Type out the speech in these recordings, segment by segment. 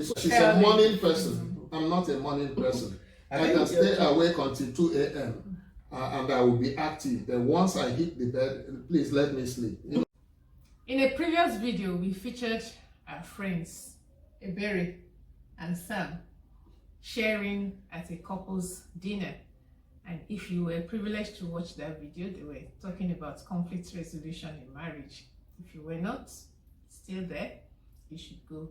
She's a morning person. I'm not a morning person. I can stay awake until 2 a.m. And I will be active. Then once I hit the bed, please let me sleep. You know? In a previous video, we featured our friends, Ebere and Sam, sharing at a couple's dinner. And if you were privileged to watch that video, they were talking about conflict resolution in marriage. If you were not still there, you should go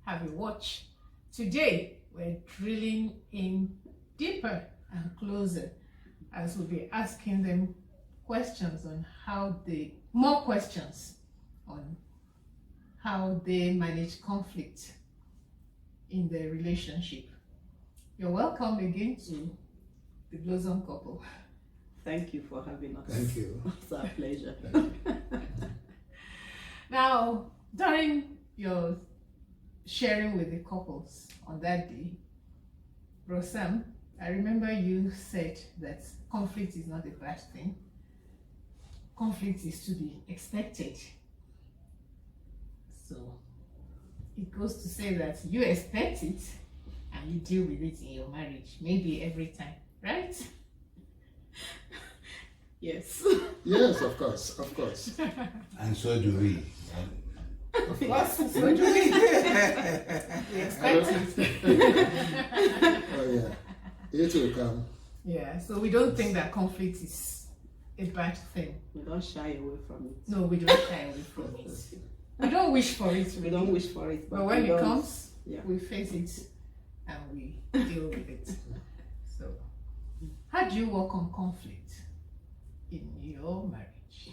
have a watch. Today, we're drilling in deeper and closer as we'll be asking them questions on more questions on how they manage conflict in their relationship. You're welcome again to the Blossom Couple. Thank you for having us. Thank you. It's our pleasure. Now, during your sharing with the couples on that day, Rosam, I remember you said that conflict is not a bad thing. Conflict is to be expected. So it goes to say that you expect it and you deal with it in your marriage, maybe every time, right? Yes. Yes, of course, of course. And so do we. So do we. We expect it. Oh yeah, it will come. Yeah, so we don't think that conflict is a bad thing. We don't shy away from it. No, we don't shy away from it. We don't wish for it. We don't wish for it. But when it comes, yeah, we face it and we deal with it. So, how do you work on conflict in your marriage?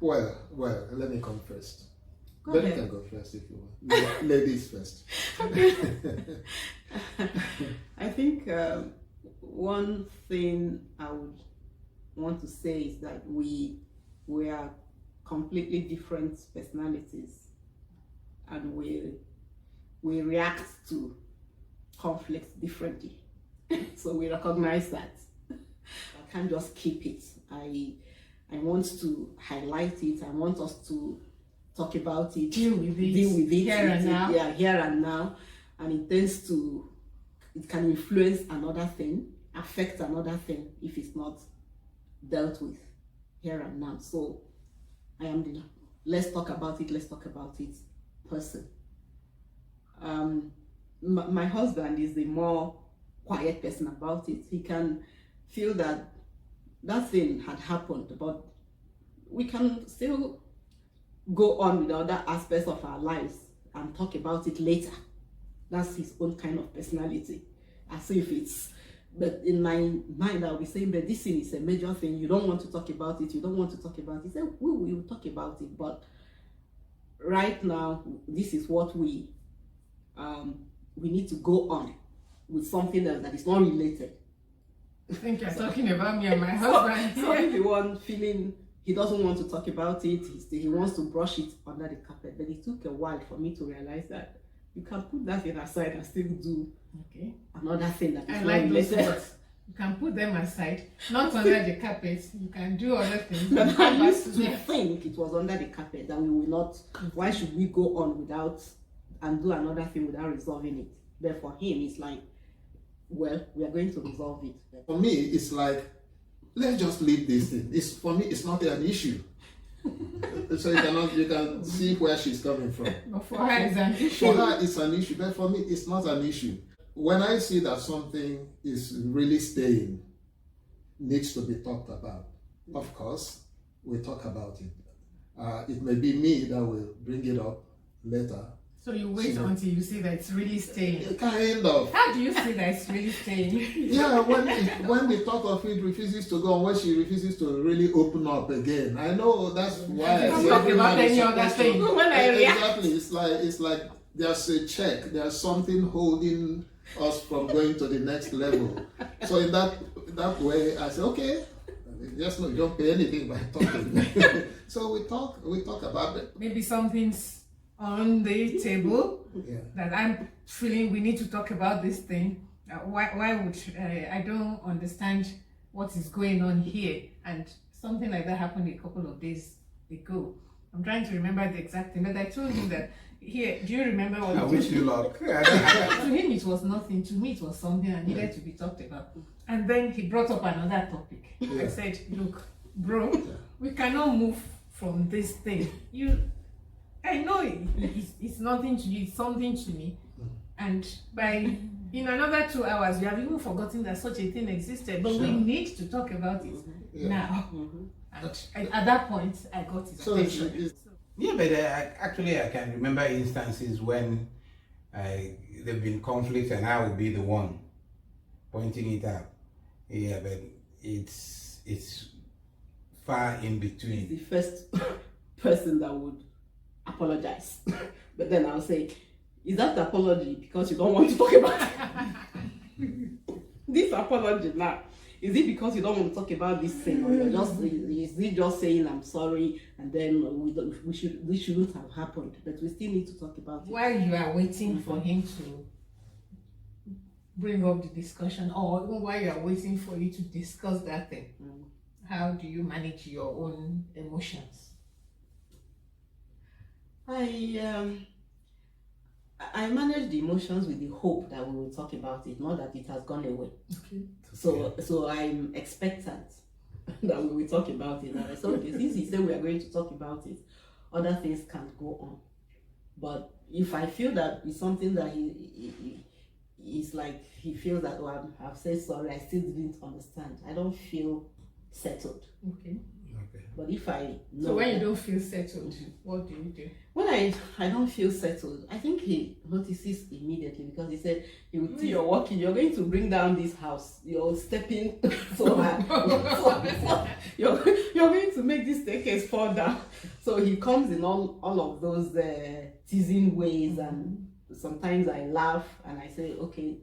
Well, let me come first. Go Then you ahead. can go first if you want. Ladies first. I think one thing I would want to say is that we are completely different personalities, and we react to conflicts differently. So we recognize that. I can't just keep it. I want to highlight it. I want us to talk about it, Deal with it. here and now. Yeah, here and now. And it can influence another thing, affect another thing if it's not dealt with here and now. So I am the let's talk about it person. My husband is the more quiet person about it. He can feel that thing had happened, but we can still go on with other aspects of our lives and talk about it later. That's his own kind of personality. As if it's, but in my mind I'll be saying, but this thing is a major thing, you don't want to talk about it, He said, we will talk about it, but right now this is what we need to go on with something else that is not related. I think you're talking about me and my husband. So if you want feeling he doesn't want to talk about it, he wants to brush it under the carpet, but it took a while for me to realize that you can put that thing aside and still do another thing that is I not like those related. words. You can put them aside, not under the carpet. You can do other things. But I used to think it was under the carpet, that we will not, why should we go on without and do another thing without resolving it? But for him, it's like, well, we are going to resolve it. For me, it's like, let's just leave this thing. For me, it's not an issue. So you can see where she's coming from. But for her, it's an issue. For her, it's an issue, but for me, it's not an issue. When I see that something is really staying, needs to be talked about, of course, we talk about it. It may be me that will bring it up later. So you wait until you see that it's really staying. Kind of. How do you see that it's really staying? Yeah, when the thought of it refuses to go, and when she refuses to really open up again, I know that's why. You don't talk about any other thing. When I react. Exactly, it's like there's a check, there's something holding us from going to the next level. So in that way, I say, okay, just no, you don't pay anything by talking. So we talk about it. Maybe something's on the table that I'm feeling we need to talk about this thing. Why would I don't understand what is going on here? And something like that happened a couple of days ago. I'm trying to remember the exact thing, but I told him that, here, do you remember what I it wish was? you luck. To him, it was nothing. To me, it was something that needed to be talked about. And then he brought up another topic. Yeah. I said, look, bro, Yeah. we cannot move from this thing. I know it's nothing to you, it's something to me. And in another 2 hours, we have even forgotten that such a thing existed. But we Sure. need to talk about it Yeah. now. And at that point, I got his So attention. Yeah, but actually, I can remember instances when there've been conflicts and I will be the one pointing it out. Yeah, but it's far in between. The first person that would apologize. But then I'll say, is that the apology because you don't want to talk about it? This apology now, is it because you don't want to talk about this thing, or you're just, is it just saying I'm sorry and then this shouldn't have happened, but we still need to talk about it? While you are waiting for him to bring up the discussion, or even while you are waiting for you to discuss that thing, how do you manage your own emotions? I manage the emotions with the hope that we will talk about it, not that it has gone away. Okay. So I'm expectant that we will talk about it. And I said, okay, since he said we are going to talk about it, other things can't go on. But if I feel that it's something that he's like, he feels that, oh, I've said sorry, I still didn't understand, I don't feel settled. Okay. Okay. But if I know, So when you don't feel settled, what do you do? when I don't feel settled, I think he notices immediately, because he said he will see you're walking, you're going to bring down this house, you're stepping so hard, so you're going to make this staircase fall down. So he comes in all of those teasing ways, and sometimes I laugh and I say, okay,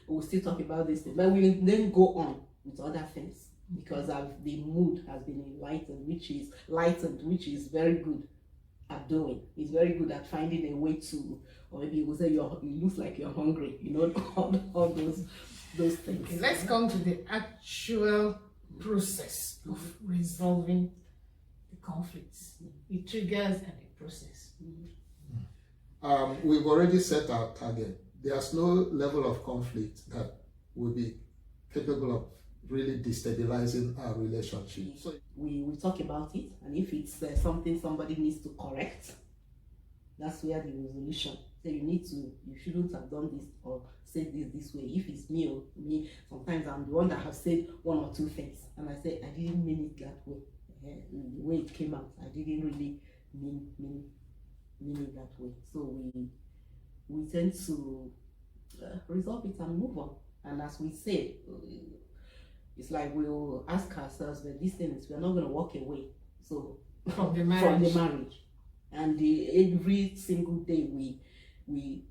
we'll still talk about this thing, but we then go on with other things, because the mood has been enlightened, which is very good at doing. He's very good at finding a way to, or maybe he will say, it looks like you're hungry, all those things. Okay, let's come to the actual process of resolving the conflicts. The triggers and the process. We've already set our target. There's no level of conflict that will be capable of really destabilizing our relationship. So We talk about it, and if it's something somebody needs to correct, that's where the resolution. So you shouldn't have done this or said this way. If it's me, sometimes I'm the one that have said one or two things, and I say I didn't mean it that way. The way it came out, I didn't really mean it that way. So we tend to resolve it and move on. And as we say, it's like we'll ask ourselves, but these things, we're not going to walk away. So From the marriage. And every single day we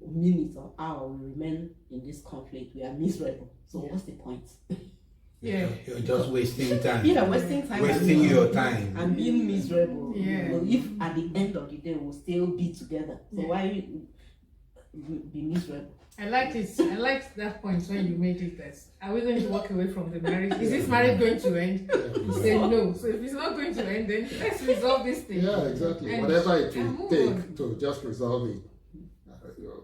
minute or hour we remain in this conflict, we are miserable. So what's the point? Yeah. You're just wasting time. Yeah, wasting time. Wasting your time. And being miserable. Yeah. If at the end of the day we'll still be together. So why be miserable? I liked it. I liked that point when you made it that, are we going to walk away from the marriage? Is this marriage going to end? You say no. So if it's not going to end, then let's resolve this thing. yeah, exactly. And Whatever it move will take on. to just resolve it.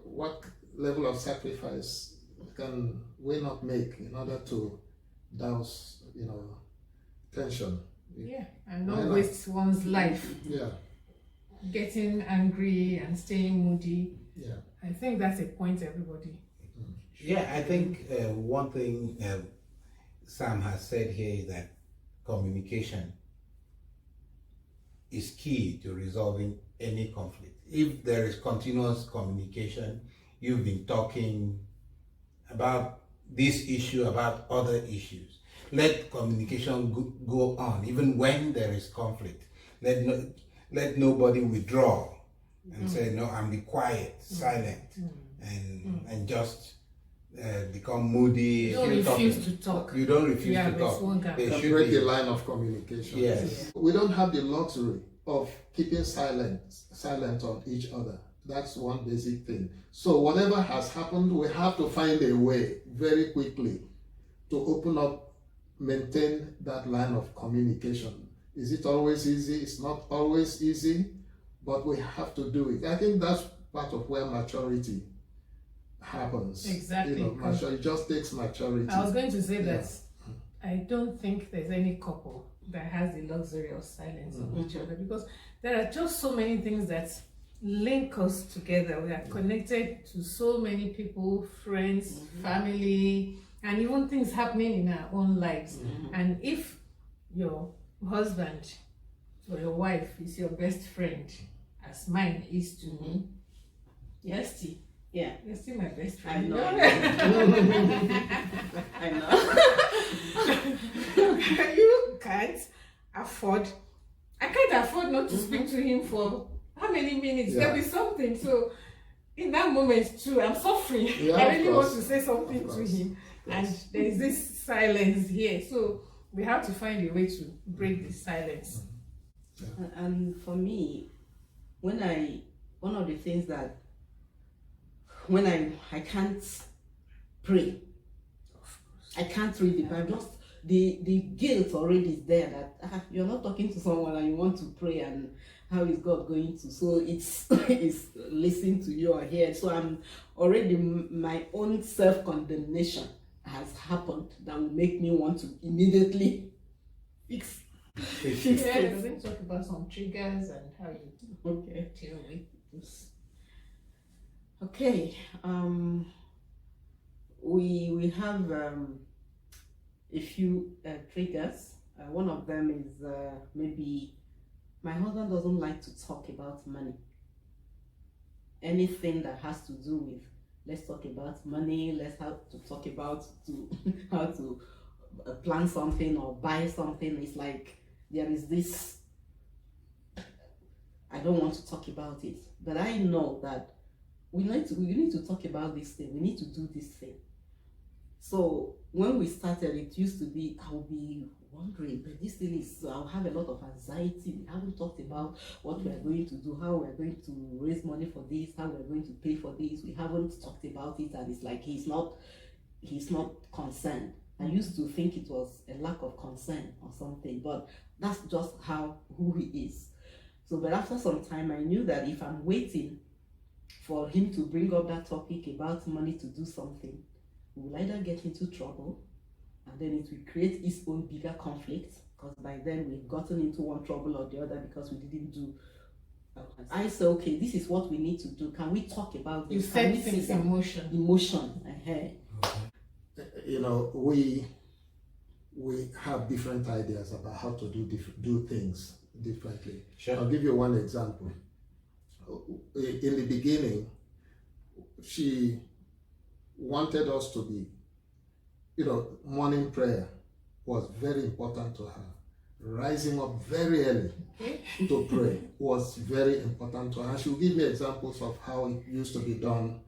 What level of sacrifice can we not make in order to douse, tension? Yeah, and Why not not? waste one's life Yeah, getting angry and staying moody. yeah. I think that's a point, everybody. Yeah, I think one thing Sam has said here is that communication is key to resolving any conflict. If there is continuous communication, you've been talking about this issue, about other issues. Let communication go on, even when there is conflict. Let nobody withdraw and say, no, I'm be quiet, silent, and just become moody. You don't refuse to talk. You don't refuse Yeah, to but it's talk. one guy. There Can should break be- the line of communication. Yes. We don't have the luxury of keeping silent on each other. That's one basic thing. So whatever has happened, we have to find a way very quickly to open up, maintain that line of communication. Is it always easy? It's not always easy. but we have to do it. I think that's part of where maturity happens. Exactly, It just takes maturity. I was going to say Yeah. that I don't think there's any couple that has the luxury of silence on each other, because there are just so many things that link us together. We are connected to so many people, friends, family, and even things happening in our own lives. And if your husband or your wife is your best friend, as mine is to me, yes, T, Yeah, you're still my best I friend. know. I know. You can't afford. I can't afford not to speak to him for how many minutes? Yeah. There'll be something. So in that moment too, I'm suffering. Yeah, I of really want course. to say something Of to course. him, and Yes. there's this silence here. So we have to find a way to break this silence. And for me, one of the things that when I can't pray, I can't read the Bible, just the guilt already is there that you're not talking to someone and you want to pray, and how is God going to? So it's it's listening to you or hear. So I'm already, my own self-condemnation has happened that will make me want to immediately fix Yeah, we're going to talk about some triggers and how you Okay. deal with this. Okay. We have a few triggers. One of them is maybe my husband doesn't like to talk about money. Anything that has to do with, let's talk about money, let's have to talk about how to plan something or buy something. It's like there is this, I don't want to talk about it, but I know that we need to talk about this thing. We need to do this thing. So when we started, it used to be, I'll be wondering, but this thing is, I'll have a lot of anxiety. We haven't talked about what we're going to do, how we're going to raise money for this, how we're going to pay for this. We haven't talked about it, and it's like he's not concerned. I used to think it was a lack of concern or something, but that's just who he is. So, but after some time, I knew that if I'm waiting for him to bring up that topic about money to do something, we will either get into trouble, and then it will create its own bigger conflict, because by then we've gotten into one trouble or the other because we didn't do. I say, okay, this is what we need to do. Can we talk about You this? Can we set things see in some motion. emotion? We have different ideas about how to do things differently. Sure. I'll give you one example. In the beginning, she wanted us to be, morning prayer was very important to her. Rising up very early to pray was very important to her. She'll give me examples of how it used to be done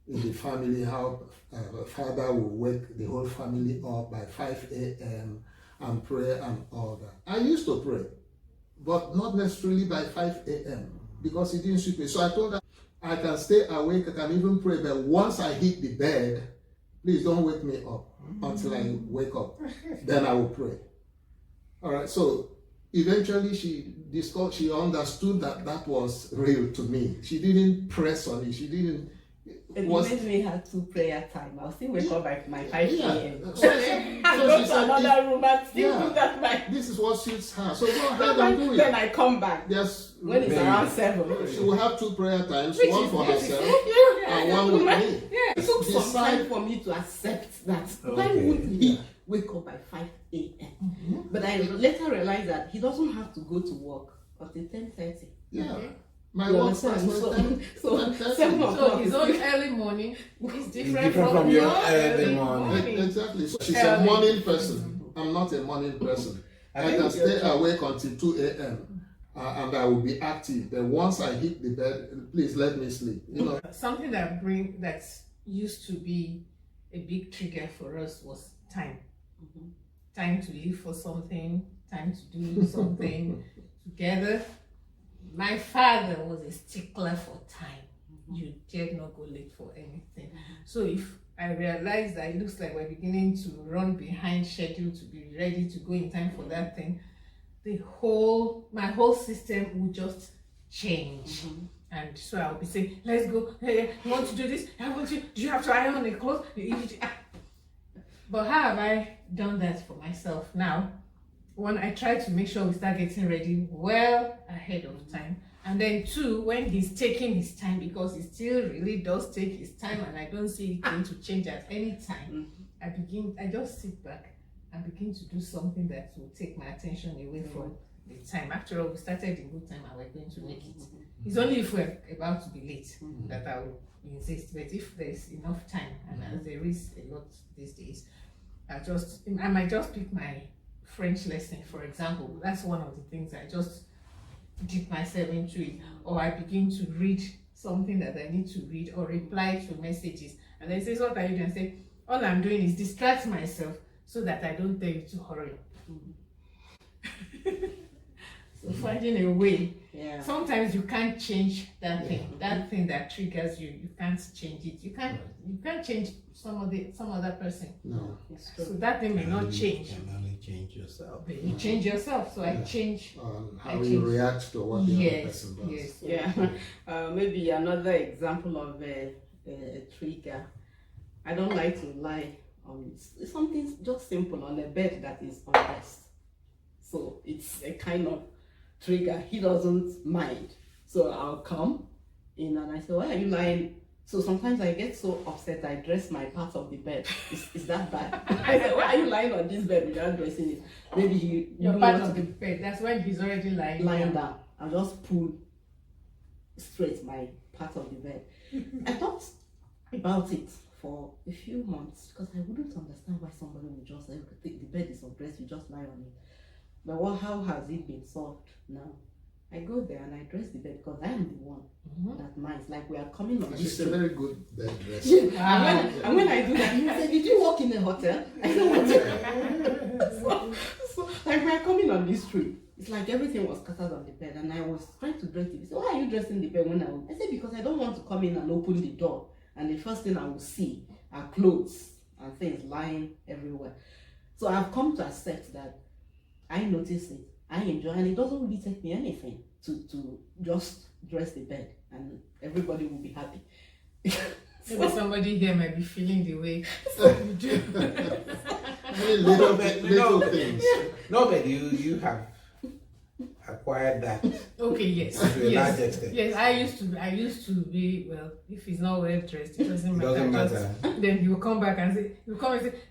in the family, how a father will wake the whole family up by 5 a.m. and pray and all that. I used to pray, but not necessarily by 5 a.m. because it didn't suit me. So I told her, I can stay awake, I can even pray, but once I hit the bed, please don't wake me up until I wake up. Then I will pray. All right, so eventually she understood that was real to me. She didn't press on it. She didn't. It made me have 2 prayer time. I'll still wake up by my 5 a.m. So I so go she to said, another room and still do that. this is what suits her. So go ahead and do Then it. I come back Yes. when it's around 7. She will have 2 prayer times, Which one is for beautiful. herself and one with me. It took some Decide- time for me to accept that. Why Okay. would he wake up by 5 a.m.? But I later realized that he doesn't have to go to work until 10:30. Yeah. Okay. My You work understand? starts So, with so 10:30. 7 So o'clock his is own still- early morning is different, different from your early morning. Exactly. So she's Early. a morning person. I'm not a morning person. I think can it's your stay job. awake until 2 a.m. And I will be active. Then once I hit the bed, please let me sleep. Something that used to be a big trigger for us was time. Time to live for something, time to do something together. My father was a stickler for time. You dared not go late for anything. So if I realized that it looks like we're beginning to run behind schedule to be ready to go in time for that thing, my whole system would just change. And so I'll be saying, let's go, hey, you want to do this? I want you, do you have to iron on the clothes? But how have I done that for myself now? One, I try to make sure we start getting ready well ahead of time. And then two, when he's taking his time, because he still really does take his time and I don't see it going to change at any time, I just sit back and begin to do something that will take my attention away from the time. After all, we started in good time and we're going to make it. It's only if we're about to be late that I will insist. But if there's enough time, and as there is a lot these days, I might just pick my French lesson, for example. That's one of the things I just dip myself into it, or I begin to read something that I need to read, or reply to messages. And then says, what are you doing? I say, all I'm doing is distract myself so that I don't tell you to hurry. So finding a way. Yeah. Sometimes you can't change that thing. That thing that triggers you, you can't change it. You can't change some other person. No. So that thing may not change. You can only change yourself. But you change yourself. So I change. How you react to what the other person does. Yes. Yeah. Maybe another example of a trigger. I don't like to lie on something just simple on a bed that is unrest. So it's a kind of trigger. He doesn't mind. So I'll come in and I say, why are you lying? So sometimes I get so upset I dress my part of the bed. Is that bad? I say, why are you lying on this bed without dressing it? Maybe Your part of the bed. That's when he's already lying down. I'll just pull straight my part of the bed. I thought about it for a few months because I wouldn't understand why somebody would just say, the bed is undressed, you just lie on it. But how has it been solved now? I go there and I dress the bed because I am the one that minds. Like we are coming on this. She's a very good bed dresser. Yeah. And when I do that, he say, did you work in a hotel? I said, what? so like we are coming on this street. It's like everything was scattered on the bed and I was trying to dress it. He said, why are you dressing the bed when I said, because I don't want to come in and open the door and the first thing I will see are clothes and things lying everywhere. So I've come to accept that I notice it, I enjoy, and it doesn't really take me anything to just dress the bed, and everybody will be happy. Maybe somebody here might be feeling the way you do. little things. No, but you have acquired that. Okay, yes. To a large extent. Yes, I used to be, well, if he's not well dressed, it doesn't matter. Doesn't matter. Then he will come back and say,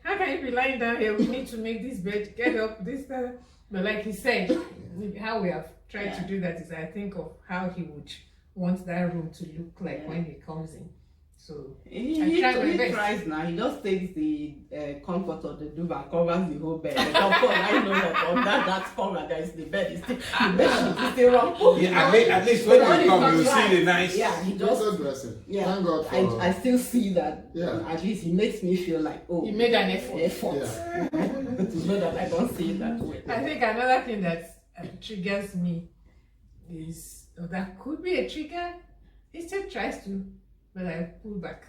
how can you be lying down here? We need to make this bed, get up, this, that. But like he said, how we have tried to do that is I think of how he would want that room to look like when he comes in. So he tries now. He just takes the comfort of the duvet, covers the whole bed. But of course, I know that on that cover there is the bed. Is still, the bed is still wrong. Yeah, at least when you come, you see the nice. Yeah, he just dressing. Yeah, thank God for. I still see that. Yeah. At least he makes me feel like he made an effort. Yeah. To know that I don't see it that way. I think another thing that triggers me is, or that could be a trigger. He still tries to. But I pull back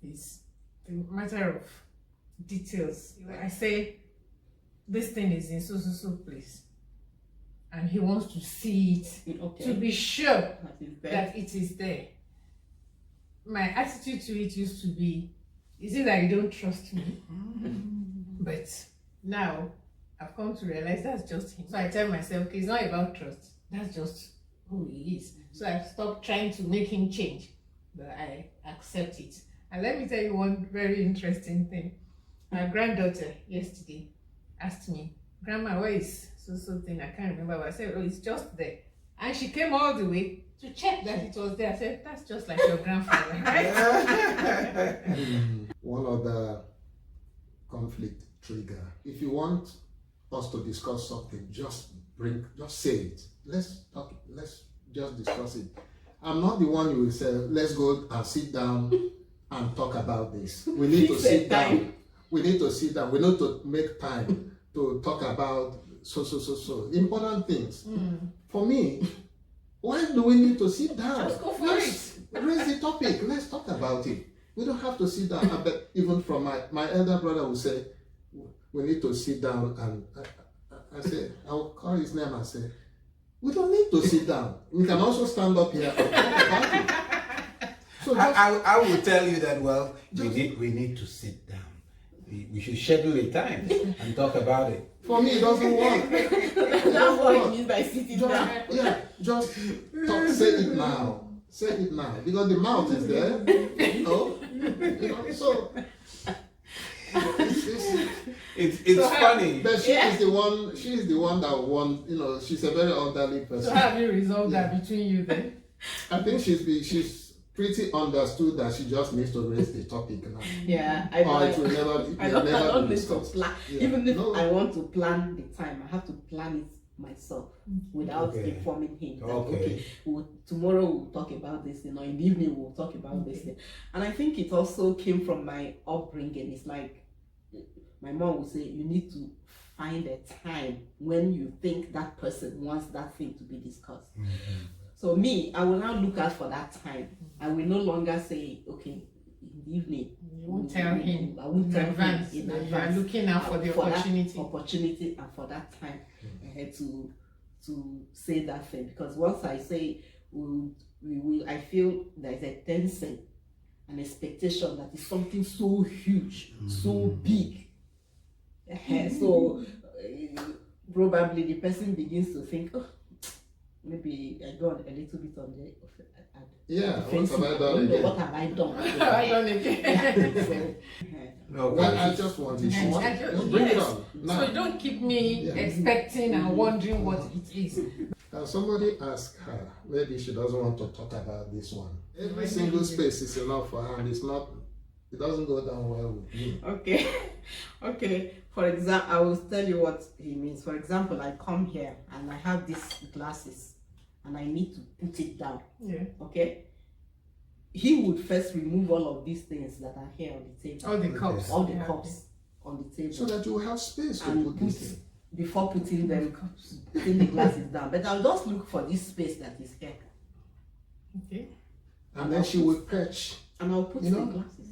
is the matter of details. I say this thing is in so place, and he wants to see it to be sure that it is there. My attitude to it used to be, is it that you don't trust me? But now I've come to realize that's just him. So I tell myself, okay, it's not about trust. That's just who he is. So I've stopped trying to make him change. But I accept it. And let me tell you one very interesting thing. My granddaughter yesterday asked me, Grandma, where is so thing? I can't remember. But I said, oh, it's just there. And she came all the way to check that it was there. I said, that's just like your grandfather, right? One other conflict trigger. If you want us to discuss something, just say it. Let's just discuss it. I'm not the one who will say, let's go and sit down and talk about this. We need to sit down. We need to sit down. We need to make time to talk about so important things. For me, why do we need to sit down? Let's go for it. Raise the topic. Let's talk about it. We don't have to sit down. I bet even from my elder brother will say, we need to sit down, and I say, I'll call his name and say, We don't need to sit down. We can also stand up here and talk about it. So just, I will tell you that, well, we need to sit down. We should schedule a time and talk about it. for me, it doesn't work. That's what he means by sitting down. Just talk, say it now. Say it now. Because the mouth is there. You know. So It's funny. but she is the one that won, she's a very elderly person. So how have you resolved that between you then? I think she's pretty understood that she just needs to raise the topic now. Yeah, It will never be I don't need to discussed. plan. Yeah. Even if No. I want to plan the time, I have to plan it myself without Okay. informing him. That, Okay. Tomorrow we'll talk about this, in the evening we'll talk about this thing. And I think it also came from my upbringing. It's like my mom would say, you need to find a time when you think that person wants that thing to be discussed. So me, I will now look out for that time. I will no longer say, okay, in the evening. You won't tell him I won't in tell him advance. in You are advance. looking out for the opportunity. That opportunity and for that time to say that thing. Because once I say we will, I feel there is a tension, an expectation that is something so huge, so big. So probably the person begins to think, oh, maybe I go a little bit on the What have I done again? What have I done? I don't again. Well, I just want to bring it on. So Now, you don't keep me expecting and wondering what it is. can somebody ask her, maybe she doesn't want to talk about this one. Every single space is enough for her, and it doesn't go down well with me. Okay. For example, I will tell you what he means. For example, I come here and I have these glasses and I need to put it down. Yeah. Okay. He would first remove all of these things that are here on the table. All the cups. All the cups on the table. So that you will have space to and put this in. before putting the glasses down. But I'll just look for this space that is here. Okay. And then she will perch. And I'll put You know? the glasses.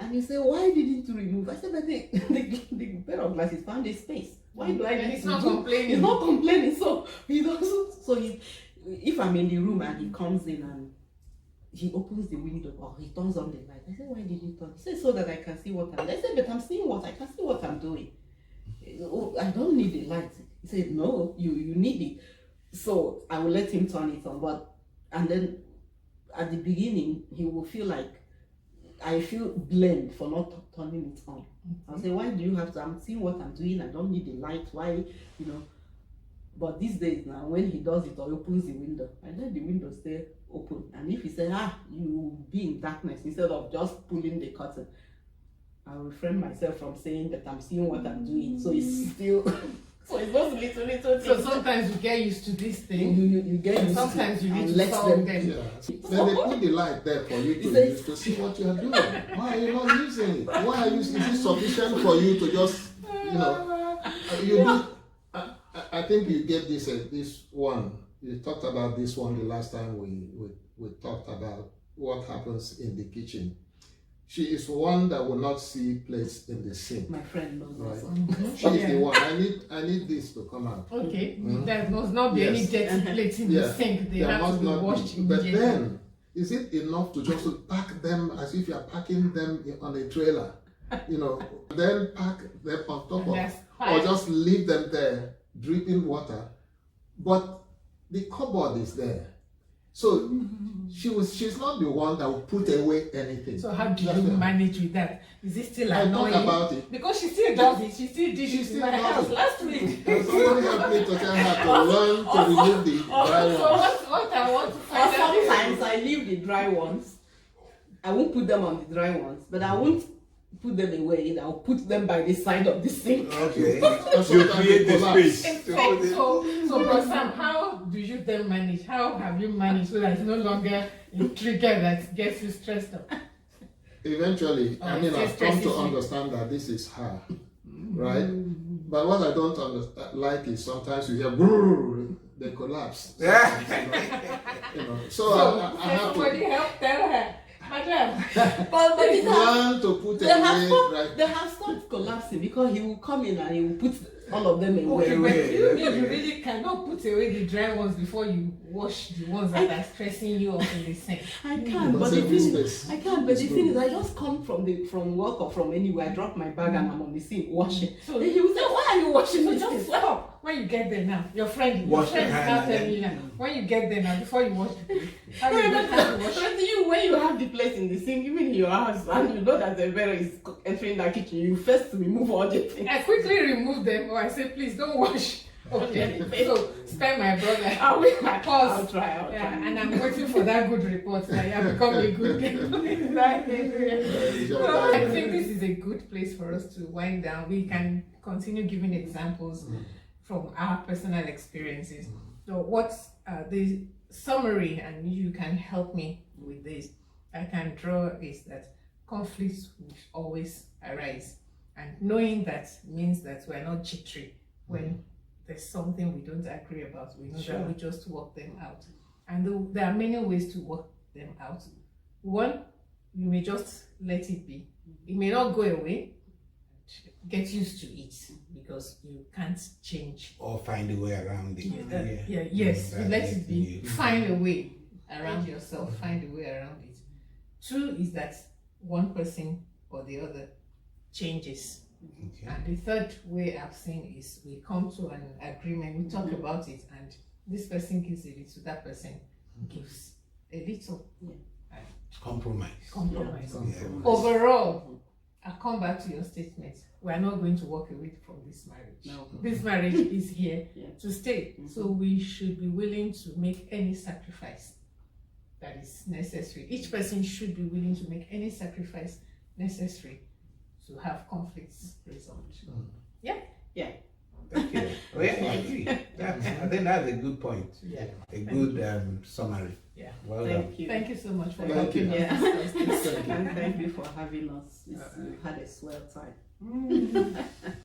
And you say, why didn't you remove? I said, but the pair of glasses found a space. Why do I And need he's to not do? complaining. He's not complaining. So he doesn't. So if I'm in the room and he comes in and he opens the window or he turns on the light, I said, why did you turn? He said, so that I can see what I'm doing. I said, but I'm seeing what I can see what I'm doing. Oh, I don't need the light. He said, no, you need it. So I will let him turn it on. And then at the beginning, he will feel like I feel blamed for not turning it on. I'll say, why do you have to? I'm seeing what I'm doing. I don't need the light. Why, But these days now, when he does it or opens the window, I let the window stay open. And if he says, you will be in darkness, instead of just pulling the curtain, I'll refrain myself from saying that I'm seeing what I'm doing. So it's still, so it's just little So things. sometimes you get used to this thing. You get And used to sometimes it you need and to let solve them. them. Yeah. Then they put the light there for you to use to see what you are doing. Why are you not using it? Why are you? Is it sufficient for you to just, you do? I think you gave this one. You talked about this one the last time we talked about what happens in the kitchen. She is one that will not see plates in the sink. My friend knows Right. also. She is the one. I need this to come out. Okay. There must not be any Yes. dirty plates in the sink. They There have to must be not washed be. But immediately. then, is it enough to just pack them as if you are packing them on a trailer? Then pack them on top of, That's or fine. just leave them there, dripping water. But the cupboard is there. So she's not the one that will put away anything. So how do That's you it. manage with that? Is it still I talk annoying? about it. Because she still does it. She still did She it in still my does house it. last week. Can somebody help me to tell her to learn to remove the dry So ones? what I want to Or find out is sometimes I leave the dry ones. I won't put them on the dry ones, but I won't put them away. I'll put them by the side of the sink. Okay. And You sometimes create they the collapse. space. so Bro Sam, how do you then manage? How have you managed so that it's no longer a trigger that gets you stressed up? Eventually, Oh, I've come stresses to you. understand that this is her, right? But what I don't like is sometimes you hear brrrr, they collapse. So I have somebody to help tell her, madam. But it has, learn to put they have away. stopped, Right? they have stopped collapsing because he will come in and he will put all of them away. Okay, but you okay. really cannot put away the dry ones before you wash the ones that are stressing you up in the sink. I can't, but the thing is, I just come from work or from anywhere, I drop my bag and I'm on the sink washing. So Then he will say, why are you washing So this just thing? stop. When you get there now, your friend Wash is your now hand and telling you now. When you get there now, before you wash the plate, how do you But have to wash? when you have the plate in the sink, even in your house, and you know that the Ebere is entering the kitchen, you first remove all the things. I quickly remove them, or I say, please don't wash. Okay, so spare my brother. I will. I'll Pause. try. Yeah, and I'm waiting for that good report that you have become a good girl. Exactly. So I think this is a good place for us to wind down. We can continue giving examples from our personal experiences. So what's the summary, and you can help me with this, I can draw is that conflicts will always arise. And knowing that means that we're not jittery when there's something we don't agree about. We know that we just work them out. And there are many ways to work them out. One, you may just let it be. It may not go away. Get used to it because you can't change. Or find a way around it. Yes, you let it be. Find a way around yourself. Find a way around it. Two is that one person or the other changes. Okay. And the third way I've seen is we come to an agreement, we talk about it, and this person gives a little, that person gives a little. Compromise. Compromise. Yeah. Overall, I'll come back to your statement. We are not going to walk away from this marriage. No. This marriage is here Yeah. to stay. So we should be willing to make any sacrifice that is necessary. Each person should be willing to make any sacrifice necessary to have conflicts resolved. Yeah. Thank you. Well, yeah, I agree. I think that's a good point. Yeah. A good summary. Yeah. Well done. Thank you. Thank you so much for Thank helping you. us discuss this. And thank you for having us. We've had a swell time.